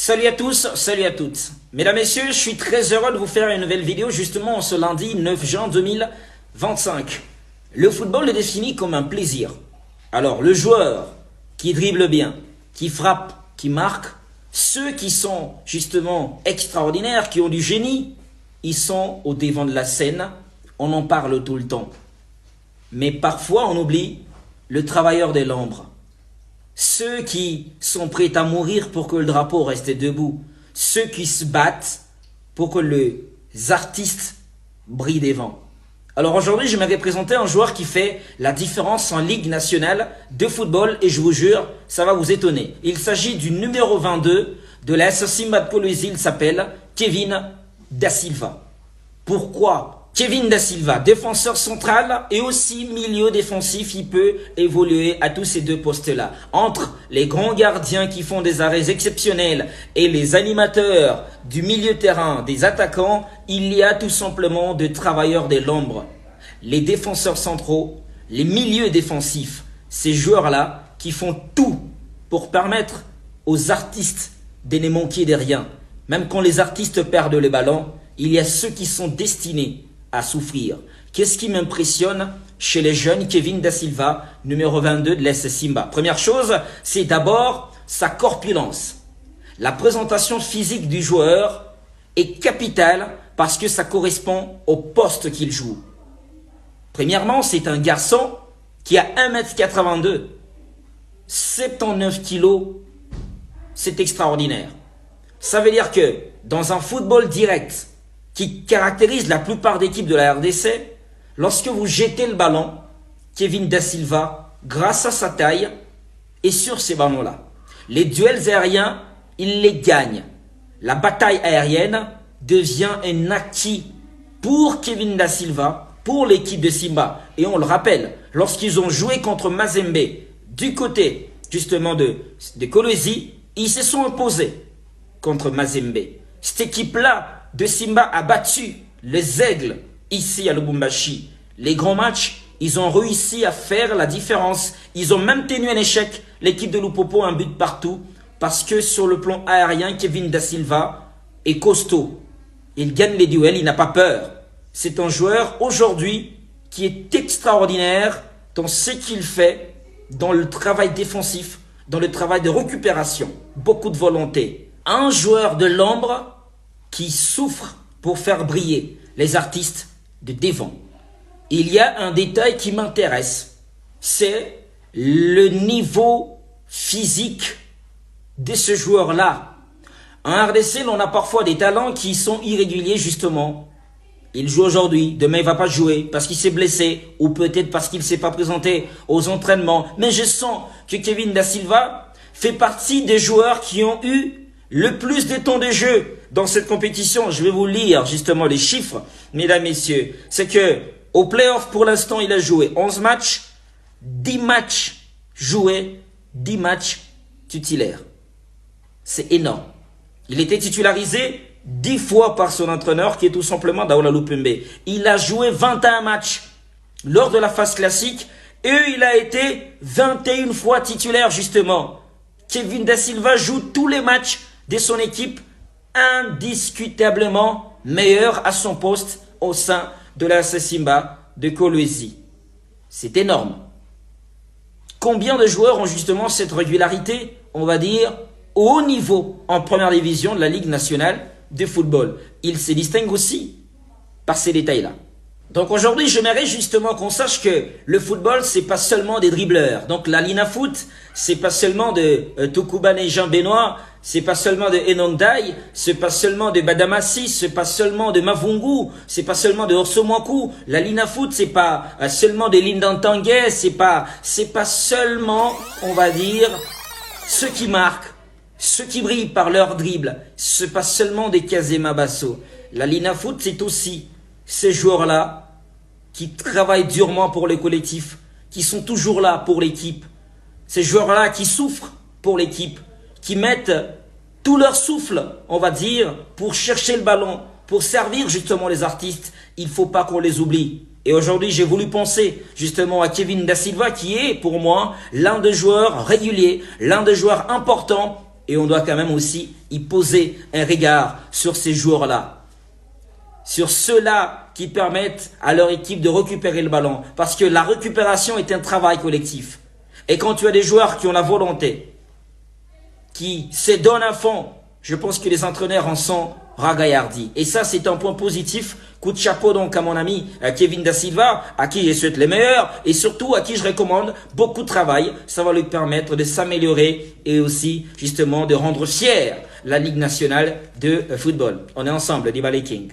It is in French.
Salut à tous, salut à toutes. Mesdames, Messieurs, je suis très heureux de vous faire une nouvelle vidéo justement ce lundi 9 juin 2025. Le football est défini comme un plaisir. Alors, le joueur qui dribble bien, qui frappe, qui marque, ceux qui sont justement extraordinaires, qui ont du génie, ils sont au devant de la scène, on en parle tout le temps. Mais parfois on oublie le travailleur de l'ombre. Ceux qui sont prêts à mourir pour que le drapeau reste debout. Ceux qui se battent pour que les artistes brillent devant. Alors aujourd'hui, je vais présenter un joueur qui fait la différence en Ligue nationale de football et je vous jure, ça va vous étonner. Il s'agit du numéro 22 de la AS Simba de Kolwezi, il s'appelle Kevin Da Silva. Pourquoi Kevin Da Silva, défenseur central et aussi milieu défensif, il peut évoluer à tous ces deux postes-là. Entre les grands gardiens qui font des arrêts exceptionnels et les animateurs du milieu terrain, des attaquants, il y a tout simplement des travailleurs de l'ombre. Les défenseurs centraux, les milieux défensifs, ces joueurs-là qui font tout pour permettre aux artistes de ne manquer de rien. Même quand les artistes perdent le ballon, il y a ceux qui sont destinés à souffrir. Qu'est-ce qui m'impressionne chez les jeunes Kevin Da Silva, numéro 22 de l'AS Simba? Première chose, c'est d'abord sa corpulence. La présentation physique du joueur est capitale parce que ça correspond au poste qu'il joue. Premièrement, c'est un garçon qui a 1m82, 79 kg, c'est extraordinaire. Ça veut dire que dans un football direct, qui caractérise la plupart des équipes de la RDC, lorsque vous jetez le ballon, Kevin Da Silva, grâce à sa taille, est sur ces ballons-là. Les duels aériens, il les gagne. La bataille aérienne devient un acquis pour Kevin Da Silva, pour l'équipe de Simba. Et on le rappelle, lorsqu'ils ont joué contre Mazembe, du côté justement de Kolwezi, ils se sont imposés contre Mazembe. Cette équipe-là de Simba a battu les Aigles ici à Lubumbashi. Les grands matchs, ils ont réussi à faire la différence. Ils ont même tenu un échec l'équipe de Lupopo, un but partout. Parce que sur le plan aérien, Kevin Da Silva est costaud. Il gagne les duels, il n'a pas peur. C'est un joueur aujourd'hui qui est extraordinaire dans ce qu'il fait, dans le travail défensif, dans le travail de récupération. Beaucoup de volonté. Un joueur de l'ombre qui souffre pour faire briller les artistes de devant. Il y a un détail qui m'intéresse, c'est le niveau physique de ce joueur-là. En RDC, on a parfois des talents qui sont irréguliers justement. Il joue aujourd'hui, demain il ne va pas jouer parce qu'il s'est blessé ou peut-être parce qu'il ne s'est pas présenté aux entraînements. Mais je sens que Kevin Da Silva fait partie des joueurs qui ont eu le plus de temps de jeu dans cette compétition. Je vais vous lire justement les chiffres, mesdames, messieurs. C'est que au playoff, pour l'instant, il a joué 11 matchs, 10 matchs joués, 10 matchs titulaires. C'est énorme. Il était titularisé 10 fois par son entraîneur qui est tout simplement Daoula Lupembe. Il a joué 21 matchs lors de la phase classique et il a été 21 fois titulaire justement. Kevin Da Silva joue tous les matchs de son équipe, indiscutablement meilleur à son poste au sein de la AS Simba de Kolwezi. C'est énorme. Combien de joueurs ont justement cette régularité, on va dire, au haut niveau en première division de la Ligue nationale de football? Ils se distinguent aussi par ces détails-là. Donc aujourd'hui, j'aimerais justement qu'on sache que le football, c'est pas seulement des dribbleurs. Donc la Lina Foot, c'est pas seulement de Tokuban et Jean Benoît, c'est pas seulement de Enondai, c'est pas seulement de Badamassi, c'est pas seulement de Mavungu, c'est pas seulement de Orsomoku. La Lina Foot, c'est pas seulement de Lindantangue, c'est pas seulement, on va dire, ceux qui marquent, ceux qui brillent par leur dribble. C'est pas seulement des Kazema Basso. La Lina Foot, c'est aussi ces joueurs-là qui travaillent durement pour le collectif, qui sont toujours là pour l'équipe. Ces joueurs-là qui souffrent pour l'équipe, qui mettent tout leur souffle, on va dire, pour chercher le ballon, pour servir justement les artistes. Il ne faut pas qu'on les oublie. Et aujourd'hui, j'ai voulu penser justement à Kevin Da Silva qui est pour moi l'un des joueurs réguliers, l'un des joueurs importants et on doit quand même aussi y poser un regard sur ces joueurs-là. Sur ceux-là qui permettent à leur équipe de récupérer le ballon. Parce que la récupération est un travail collectif. Et quand tu as des joueurs qui ont la volonté, qui se donnent à fond, je pense que les entraîneurs en sont ragaillardis. Et ça, c'est un point positif. Coup de chapeau donc à mon ami Kevin Da Silva, à qui je souhaite les meilleurs et surtout à qui je recommande beaucoup de travail. Ça va lui permettre de s'améliorer et aussi justement de rendre fier la Ligue nationale de football. On est ensemble, Dibale King.